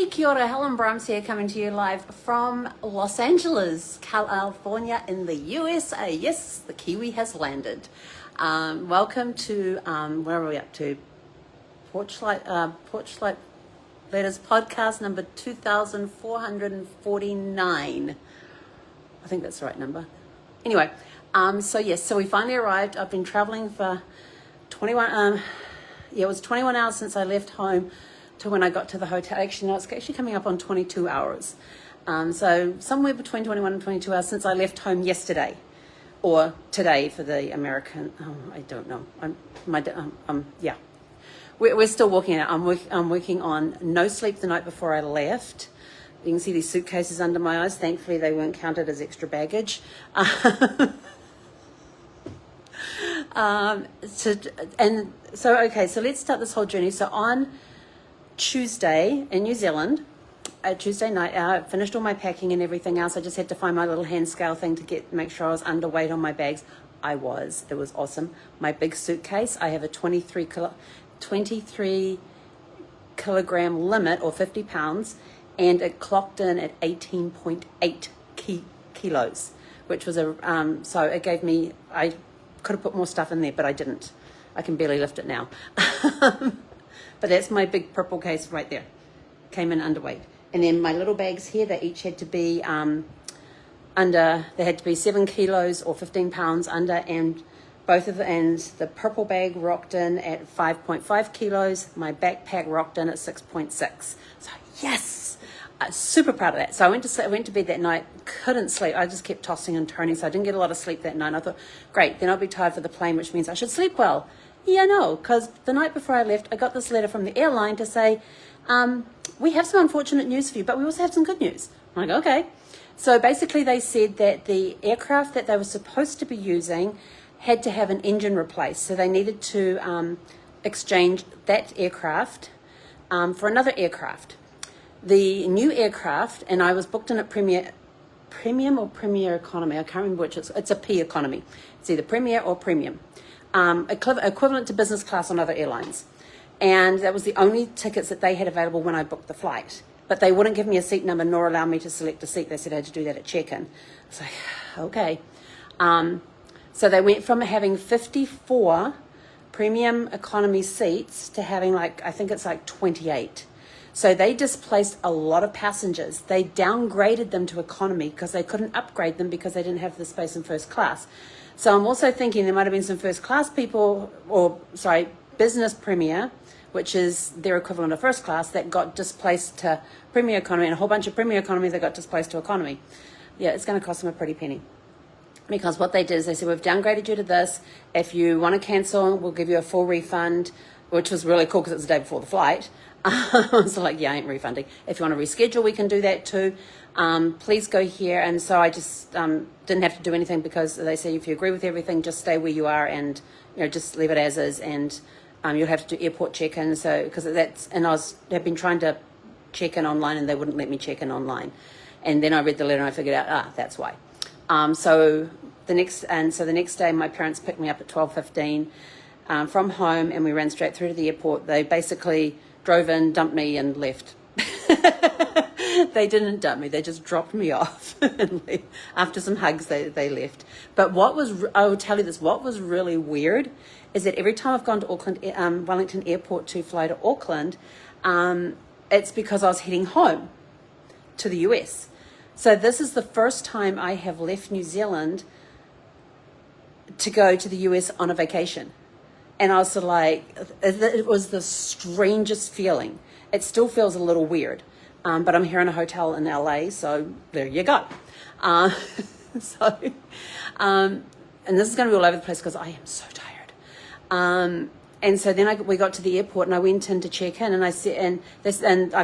Kia ora, Helen Brahms here, coming to you live from Los Angeles, California in the USA. Yes, the Kiwi has landed. Welcome to, where are we up to? Porch Letters podcast number 2449. I think that's the right number. Anyway, so we finally arrived. I've been traveling for 21, it was 21 hours since I left home to when I got to the hotel. Actually, no, it's actually coming up on 22 hours. So somewhere between 21 and 22 hours since I left home yesterday, or today for the American. I don't know. Yeah, we're still working it out. I'm working on no sleep the night before I left. You can see these suitcases under my eyes. Thankfully, they weren't counted as extra baggage. So let's start this whole journey. So on Tuesday in New Zealand, Tuesday night, I finished all my packing and everything else. I just had to find my little hand scale thing to make sure I was underweight on my bags. It was awesome. My big suitcase, I have a 23 kilogram limit, or 50 pounds, and it clocked in at 18.8 kilos, which was so it gave me, I could have put more stuff in there, but I didn't. I can barely lift it now. But that's my big purple case right there. Came in underweight. And then my little bags here, they each had to be they had to be 7 kilos or 15 pounds under, and the purple bag rocked in at 5.5 kilos. My backpack rocked in at 6.6. So yes, I'm super proud of that. So I went to bed that night, couldn't sleep. I just kept tossing and turning, so I didn't get a lot of sleep that night. And I thought, great, then I'll be tired for the plane, which means I should sleep well. Yeah, no, because the night before I left, I got this letter from the airline to say, we have some unfortunate news for you, but we also have some good news. I'm like, okay. So basically they said that the aircraft that they were supposed to be using had to have an engine replaced. So they needed to exchange that aircraft for another aircraft. The new aircraft, and I was booked in at Premium or Premier Economy. I can't remember which. It's a P economy. It's either Premier or Premium. Equivalent to business class on other airlines. And that was the only tickets that they had available when I booked the flight. But they wouldn't give me a seat number nor allow me to select a seat. They said I had to do that at check-in. I was like, okay. So they went from having 54 premium economy seats to having I think it's 28. So they displaced a lot of passengers. They downgraded them to economy because they couldn't upgrade them because they didn't have the space in first class. So I'm also thinking there might have been some first class people, business premier, which is their equivalent of first class, that got displaced to premier economy, and a whole bunch of premier economy that got displaced to economy. Yeah, it's going to cost them a pretty penny. Because what they did is they said, we've downgraded you to this. If you want to cancel, we'll give you a full refund, which was really cool because it was the day before the flight. I was like, yeah, I ain't refunding. If you want to reschedule, we can do that too. Please go here. And so I just didn't have to do anything because they say if you agree with everything, just stay where you are and just leave it as is. And you'll have to do airport check-in. So because have been trying to check in online and they wouldn't let me check in online. And then I read the letter and I figured out, that's why. So the next day, my parents picked me up at 12:15 from home, and we ran straight through to the airport. They basically drove in, dumped me, and left. They didn't dump me; they just dropped me off. And after some hugs, they left. But I will tell you this: what was really weird is that every time I've gone to Wellington Airport to fly to Auckland, it's because I was heading home to the US. So this is the first time I have left New Zealand to go to the US on a vacation. And I was sort of it was the strangest feeling. It still feels a little weird, but I'm here in a hotel in LA, so there you go. And this is going to be all over the place because I am so tired. And so then we got to the airport and I went in to check in, and I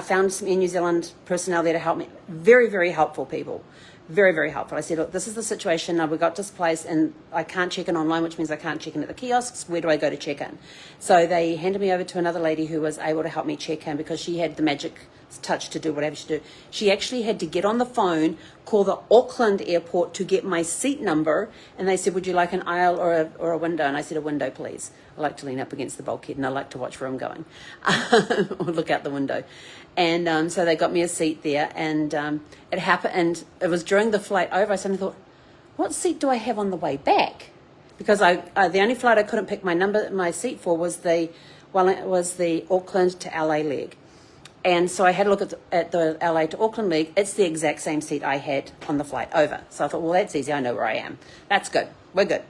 found some Air New Zealand personnel there to help me. Very, very helpful people. Very, very helpful. I said, look, this is the situation. We got displaced and I can't check in online, which means I can't check in at the kiosks. Where do I go to check in? So they handed me over to another lady who was able to help me check in because she had the magic touch to do whatever she do. She actually had to get on the phone, call the Auckland airport to get my seat number, and they said, would you like an aisle or a window? And I said, a window, please. I like to lean up against the bulkhead, and I like to watch where I'm going or look out the window. And so they got me a seat there, and it happened, and it was during the flight over. I suddenly thought, what seat do I have on the way back? Because the only flight I couldn't pick my seat for was the Auckland to LA leg. And so I had a look at the LA to Auckland leg. It's the exact same seat I had on the flight over. So I thought, well, that's easy. I know where I am. That's good. We're good.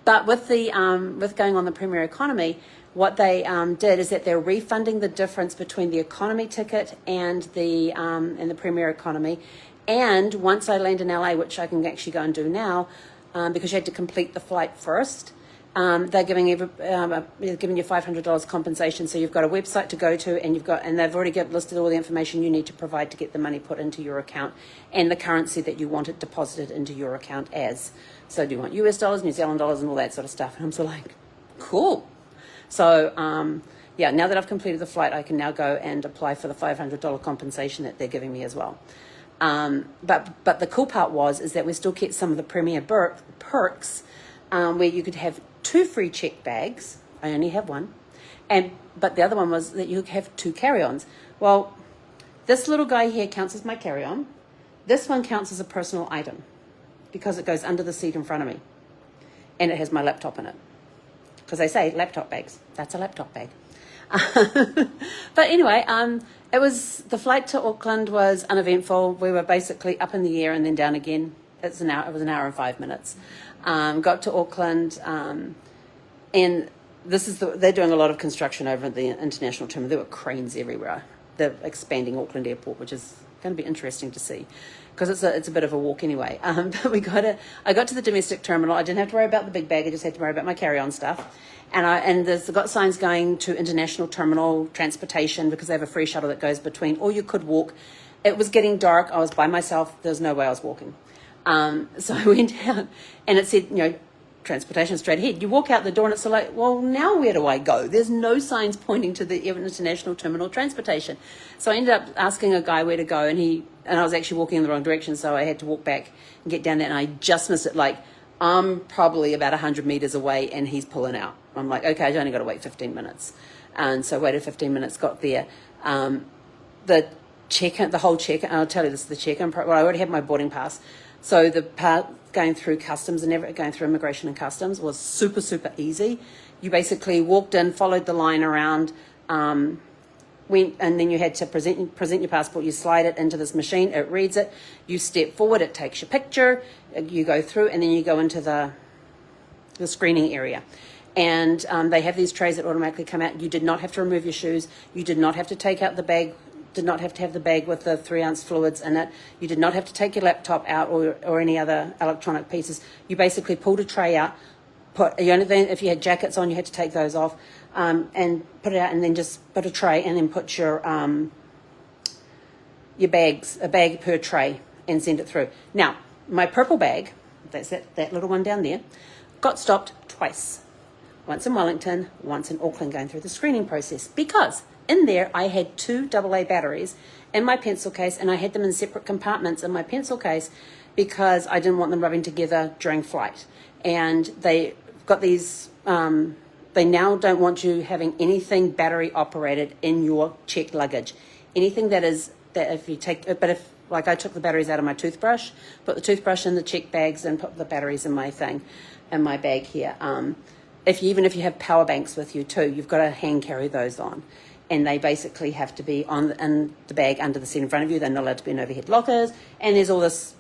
But with going on the Premier Economy, what they did is that they're refunding the difference between the economy ticket and the Premier Economy. And once I land in LA, which I can actually go and do now, because you had to complete the flight first, they're giving you $500 compensation. So you've got a website to go to, and they've already listed all the information you need to provide to get the money put into your account and the currency that you want it deposited into your account as. So do you want US dollars, New Zealand dollars, and all that sort of stuff? And I'm sort of like, cool. So now that I've completed the flight, I can now go and apply for the $500 compensation that they're giving me as well. But the cool part is that we still get some of the Premier perks, where you could have 2 free check bags. I only have one. But the other one was that you could have 2 carry-ons. Well, this little guy here counts as my carry-on. This one counts as a personal item because it goes under the seat in front of me. And it has my laptop in it. Because they say laptop bags. That's a laptop bag. But anyway, the flight to Auckland was uneventful. We were basically up in the air and then down again. It was an hour and 5 minutes. Got to Auckland, and they're doing a lot of construction over at the international terminal. There were cranes everywhere. They're expanding Auckland Airport, which is going to be interesting to see, because it's a bit of a walk anyway. But I got to the domestic terminal. I didn't have to worry about the big bag. I just had to worry about my carry-on stuff. And they've got signs going to international terminal transportation because they have a free shuttle that goes between, or you could walk. It was getting dark. I was by myself. There's no way I was walking. So I went out, and it said, transportation straight ahead. You walk out the door and it's like, well, now where do I go? There's no signs pointing to the international terminal transportation. So I ended up asking a guy where to go, and I was actually walking in the wrong direction, so I had to walk back and get down there, and I just missed it. Like, I'm probably about 100 meters away, and he's pulling out. I'm like, okay, I've only got to wait 15 minutes. And so I waited 15 minutes, got there. The whole check-in, I'll tell you this, the check-in, I already had my boarding pass. So the part going through customs and going through immigration and customs was super, super easy. You basically walked in, followed the line around, went, and then you had to present your passport. You slide it into this machine, it reads it, you step forward, it takes your picture, you go through, and then you go into the screening area. And they have these trays that automatically come out. You did not have to remove your shoes. You did not have to take out the bag. Did not have to have the bag with the 3-ounce fluids in it. You did not have to take your laptop out or any other electronic pieces. You basically pulled a tray out. If you had jackets on, you had to take those off and put it out, and then just put a tray, and then put your bags, a bag per tray, and send it through. Now, my purple bag, that's that little one down there, got stopped twice. Once in Wellington, once in Auckland, going through the screening process, because in there I had 2 AA batteries in my pencil case, and I had them in separate compartments in my pencil case because I didn't want them rubbing together during flight. And they got these, they now don't want you having anything battery operated in your checked luggage. Anything that if you take, but if, like, I took the batteries out of my toothbrush, put the toothbrush in the check bags, and put the batteries in my bag here. Even if you have power banks with you too, you've got to hand carry those on. And they basically have to be in the bag under the seat in front of you. They're not allowed to be in overhead lockers. And there's all this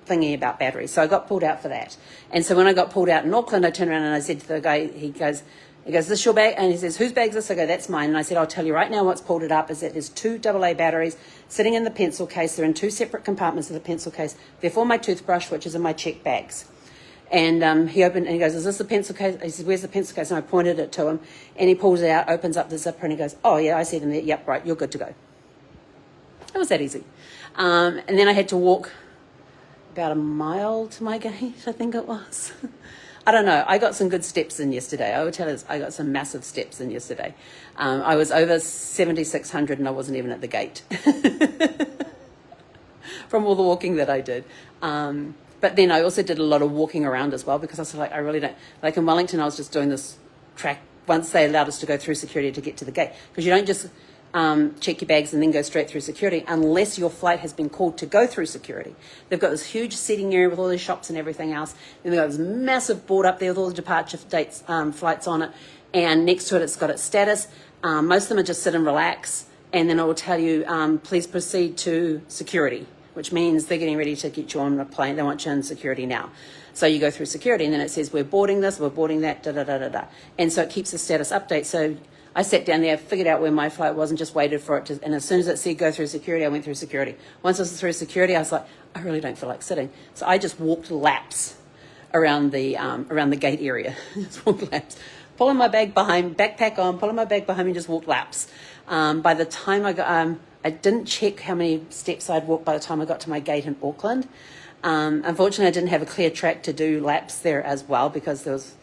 thingy about batteries. So I got pulled out for that. And so when I got pulled out in Auckland, I turned around and I said to the guy, he goes, is this your bag? And he says, whose bag is this? I go, that's mine. And I said, I'll tell you right now what's pulled it up is that there's 2 AA batteries sitting in the pencil case. They're in 2 separate compartments of the pencil case. They're for my toothbrush, which is in my check bags. And he opened, and he goes, is this the pencil case? He said, where's the pencil case? And I pointed it to him, and he pulls it out, opens up the zipper, and he goes, oh, yeah, I see them there. Yep, right, you're good to go. It was that easy. And then I had to walk about a mile to my gate, I think it was. I don't know. I got some good steps in yesterday. I would tell you, I got some massive steps in yesterday. I was over 7,600 and I wasn't even at the gate from all the walking that I did. But then I also did a lot of walking around as well, because I was like, I really don't, like in Wellington, I was just doing this track once they allowed us to go through security to get to the gate, because you don't just check your bags and then go straight through security unless your flight has been called to go through security. They've got this huge seating area with all these shops and everything else. Then they've got this massive board up there with all the departure dates, flights on it, and next to it it's got its status. Most of them are just sit and relax, and then it will tell you, please proceed to security, which means they're getting ready to get you on a plane. They want you in security now. So you go through security, and then it says, we're boarding this, we're boarding that, da-da-da-da-da. And so it keeps the status update. So I sat down there, figured out where my flight was, and just waited for it to, and as soon as it said go through security, I went through security. Once I was through security, I was like, I really don't feel like sitting. So I just walked laps around the gate area. Just walked laps. Pulling my bag behind, backpack on, pulling my bag behind me, just walked laps. By the time I got, I didn't check how many steps I'd walked by the time I got to my gate in Auckland. Unfortunately, I didn't have a clear track to do laps there as well, because there was,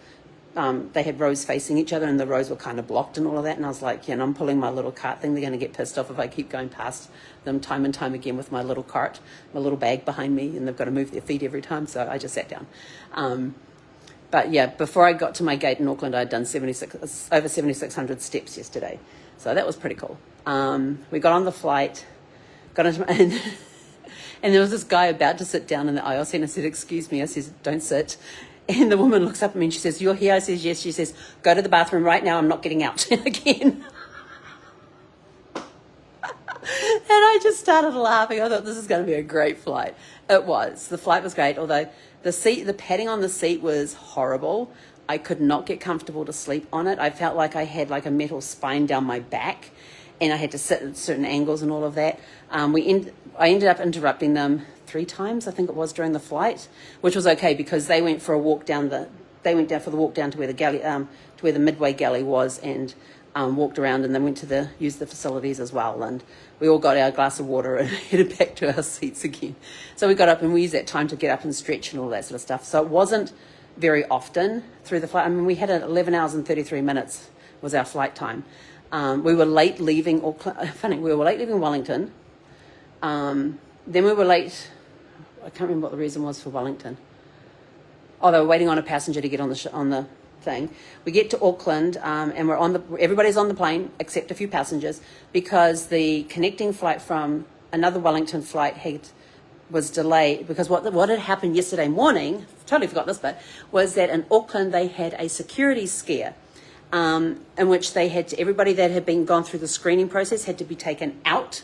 they had rows facing each other and the rows were kind of blocked and all of that. And I was like, yeah, and I'm pulling my little cart thing. They're going to get pissed off if I keep going past them time and time again with my little cart, my little bag behind me, and they've got to move their feet every time. So I just sat down. But yeah, before I got to my gate in Auckland, I'd done over 7,600 steps yesterday. So that was pretty cool. We got on the flight, got into and there was this guy about to sit down in the aisle seat, and I said, excuse me. I says, don't sit. And the woman looks up at me and she says, you're here? I says, yes. She says, go to the bathroom right now. I'm not getting out again. And I just started laughing. I thought, this is going to be a great flight. It was. The flight was great, although the padding on the seat was horrible. I could not get comfortable to sleep on it. I felt like I had like a metal spine down my back, and I had to sit at certain angles and all of that. I ended up interrupting them 3 times, I think it was, during the flight, which was okay, because they went for a walk down to where the galley, to where the midway galley was, and walked around, and then went to use the facilities as well. And we all got our glass of water and headed back to our seats again. So we got up and we used that time to get up and stretch and all that sort of stuff. So it wasn't very often through the flight. I mean, we had 11 hours and 33 minutes was our flight time. We were late leaving Auckland. Funny, we were late leaving Wellington. Then we were late. I can't remember what the reason was for Wellington. Oh, they were waiting on a passenger to get on the thing. We get to Auckland, and everybody's on the plane except a few passengers, because the connecting flight from another Wellington flight was delayed, because what had happened yesterday morning, totally forgot this bit, was that in Auckland they had a security scare, in which everybody that had been gone through the screening process had to be taken out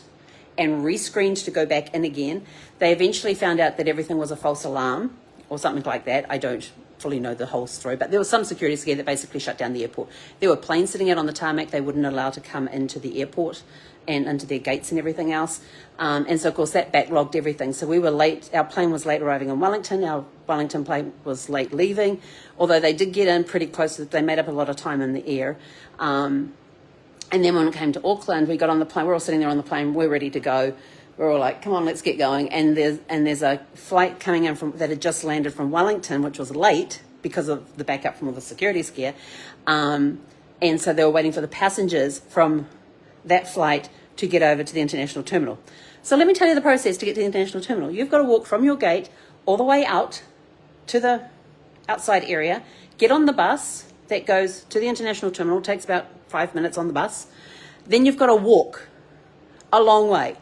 and re-screened to go back in again. They eventually found out that everything was a false alarm or something like that. I don't fully know the whole story, but there was some security scare that basically shut down the airport. There were planes sitting out on the tarmac they wouldn't allow to come into the airport and into their gates and everything else. And so, of course, that backlogged everything. So we were late. Our plane was late arriving in Wellington. Our Wellington plane was late leaving, although they did get in pretty close. They made up a lot of time in the air. And then when it came to Auckland, we got on the plane. We're all sitting there on the plane. We're ready to go. We're all like, come on, let's get going. And there's a flight coming in that had just landed from Wellington, which was late because of the backup from all the security scare. And so they were waiting for the passengers from that flight to get over to the international terminal. So let me tell you the process to get to the international terminal. You've got to walk from your gate all the way out to the outside area, get on the bus that goes to the international terminal. It takes about 5 minutes on the bus. Then you've got to walk a long way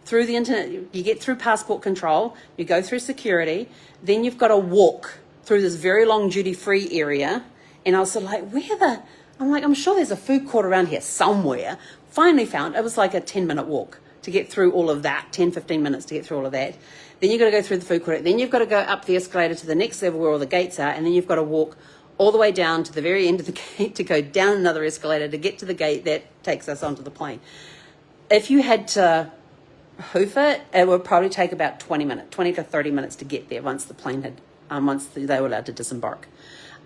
through the internet. You get through passport control, you go through security, then you've got to walk through this very long duty-free area. And I was sort of like, I'm sure there's a food court around here somewhere. Finally found, it was like a 10-minute walk to get through all of that, 10, 15 minutes to get through all of that. Then you've got to go through the food court. Then you've got to go up the escalator to the next level where all the gates are. And then you've got to walk all the way down to the very end of the gate to go down another escalator to get to the gate that takes us onto the plane. If you had to hoof it, it would probably take about 20 to 30 minutes to get there once the plane had, once they were allowed to disembark.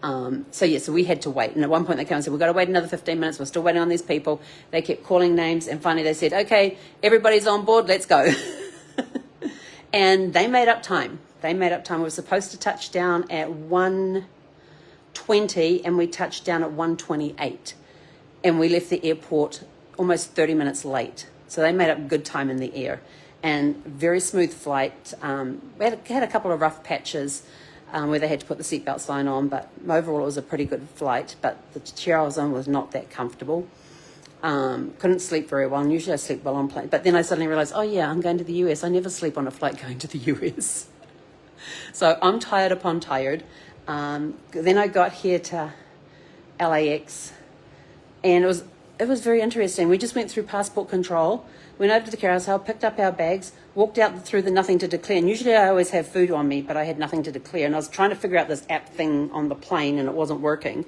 So we had to wait. And at one point they came and said, we've got to wait another 15 minutes. We're still waiting on these people. They kept calling names. And finally they said, okay, everybody's on board. Let's go. And they made up time. We were supposed to touch down at 1 1:20 and we touched down at 1:28. And we left the airport almost 30 minutes late. So they made up good time in the air. And very smooth flight. We had a couple of rough patches where they had to put the seatbelt sign on, but overall it was a pretty good flight. But the chair I was on was not that comfortable. Couldn't sleep very well, and usually I sleep well on plane. But then I suddenly realized, oh yeah, I'm going to the US. I never sleep on a flight going to the US. So I'm tired upon tired. Then I got here to LAX, and it was very interesting. We just went through passport control, went over to the carousel, picked up our bags, walked out through the nothing to declare. And usually I always have food on me, but I had nothing to declare. And I was trying to figure out this app thing on the plane, and it wasn't working.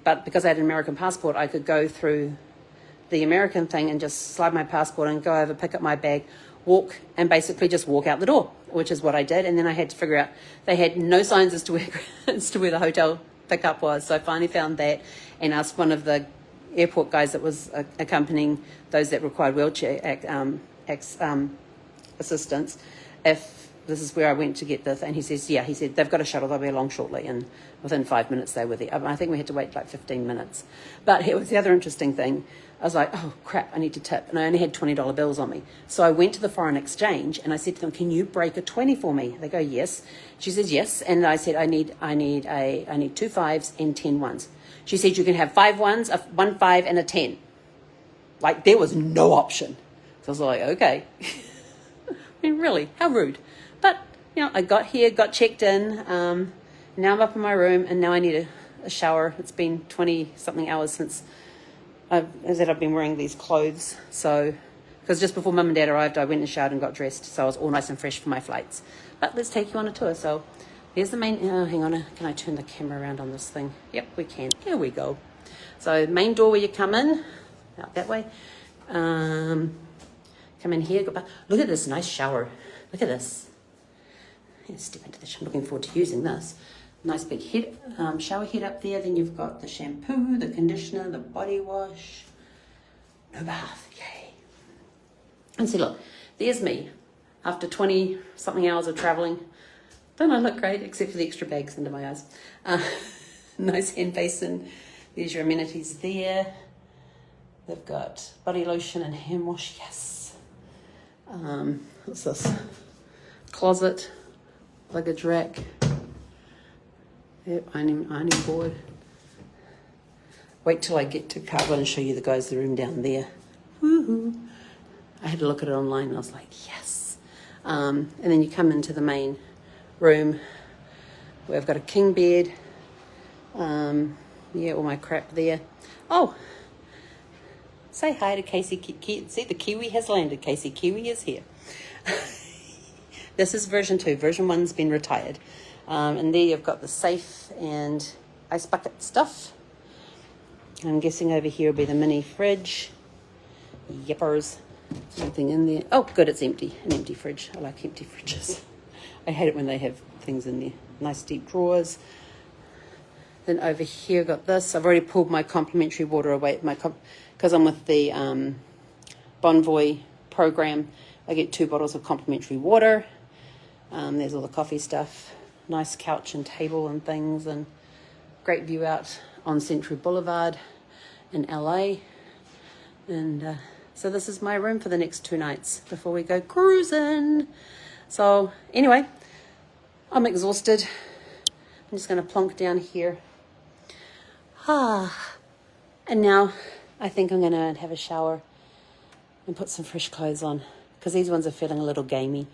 But because I had an American passport, I could go through the American thing and just slide my passport and go over, pick up my bag, walk, and basically just walk out the door, which is what I did. And then I had to figure out, they had no signs as to where the hotel pickup was. So I finally found that and asked one of the airport guys that was accompanying those that required wheelchair assistance if this is where I went to get this. And he says, yeah, he said, they've got a shuttle, they'll be along shortly. And within 5 minutes they were there. I think we had to wait like 15 minutes. But here was the other interesting thing. I was like, oh crap, I need to tip. And I only had $20 bills on me. So I went to the foreign exchange and I said to them, can you break a 20 for me? They go, yes. She says, yes. And I said, I need 2 5s and 10 ones. She said, you can have 5 ones, a 1 5 and a 10. Like there was no option. So I was like, okay. I mean, really, how rude. But, I got here, got checked in. Now I'm up in my room and now I need a shower. It's been 20-something hours since I've been wearing these clothes. So, because just before Mum and Dad arrived, I went and showered and got dressed. So I was all nice and fresh for my flights. But let's take you on a tour. So there's the main, hang on, can I turn the camera around on this thing? Yep, we can. Here we go. So main door where you come in, out that way. Come in here. Look at this nice shower. Look at this. Let's step into this. I'm looking forward to using this. Nice big head, shower head up there. Then you've got the shampoo, the conditioner, the body wash. No bath, yay. And see, look, there's me after 20-something hours of traveling. Don't I look great, except for the extra bags under my eyes. Nice hand basin. There's your amenities there. They've got body lotion and hand wash, yes. What's this? Closet, luggage rack. Yep, ironing board. Wait till I get to Carver and show you the guys the room down there. Woohoo! I had to look at it online and I was like, yes. And then you come into the main room where I've got a king bed. Yeah, all my crap there. Oh, say hi to Kasey. See, the Kiwi has landed. Kasey Kiwi is here. This is version 2. Version 1's been retired. And there you've got the safe and ice bucket stuff. I'm guessing over here will be the mini fridge. Yippers. Something in there. Oh, good, it's empty. An empty fridge. I like empty fridges. I hate it when they have things in there. Nice deep drawers. Then over here I've got this. I've already pulled my complimentary water away. Because I'm with the Bonvoy program, I get 2 bottles of complimentary water. There's all the coffee stuff. Nice couch and table and things, and great view out on Century Boulevard in LA. And so this is my room for the next 2 nights before we go cruising. So anyway, I'm exhausted. I'm just going to plonk down here. And now I think I'm going to have a shower and put some fresh clothes on, because these ones are feeling a little gamey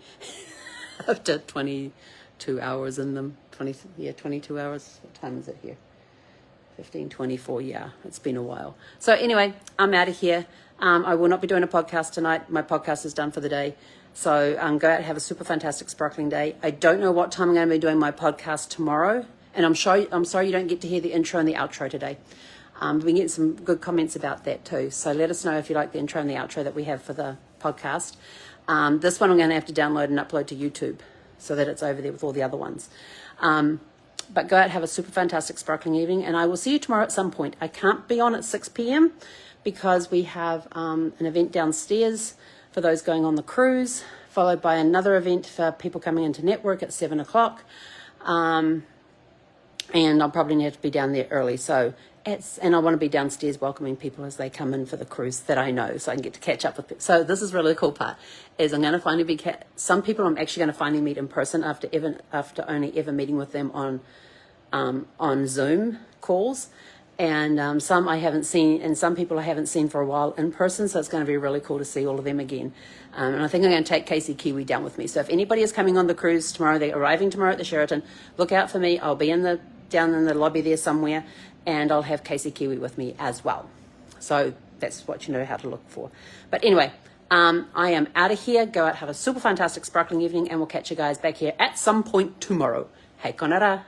after 22 hours in them. 22 hours. What time is it here? 15:24. Yeah, it's been a while. So anyway, I'm out of here. I will not be doing a podcast tonight. My podcast is done for the day. So go out and have a super fantastic sparkling day. I don't know what time I'm going to be doing my podcast tomorrow. And I'm sorry you don't get to hear the intro and the outro today. We get some good comments about that too. So let us know if you like the intro and the outro that we have for the podcast. This one I'm going to have to download and upload to YouTube so that it's over there with all the other ones. But go out and have a super fantastic sparkling evening. And I will see you tomorrow at some point. I can't be on at 6 p.m. because we have an event downstairs for those going on the cruise, followed by another event for people coming into network at 7 o'clock. and I'll probably need to be down there early. So and I want to be downstairs welcoming people as they come in for the cruise that I know, so I can get to catch up with people. So this is really the cool part, is I'm going to finally be some people I'm actually going to finally meet in person after only ever meeting with them on Zoom calls, and some I haven't seen, and some people I haven't seen for a while in person. So it's going to be really cool to see all of them again. And I think I'm going to take Kasey Kiwi down with me. So if anybody is coming on the cruise tomorrow, they're arriving tomorrow at the Sheraton, look out for me. I'll be down in the lobby there somewhere, and I'll have Kasey Kiwi with me as well. So that's what you know how to look for. But anyway, I am out of here. Go out, have a super fantastic sparkling evening, and we'll catch you guys back here at some point tomorrow. Hei konara.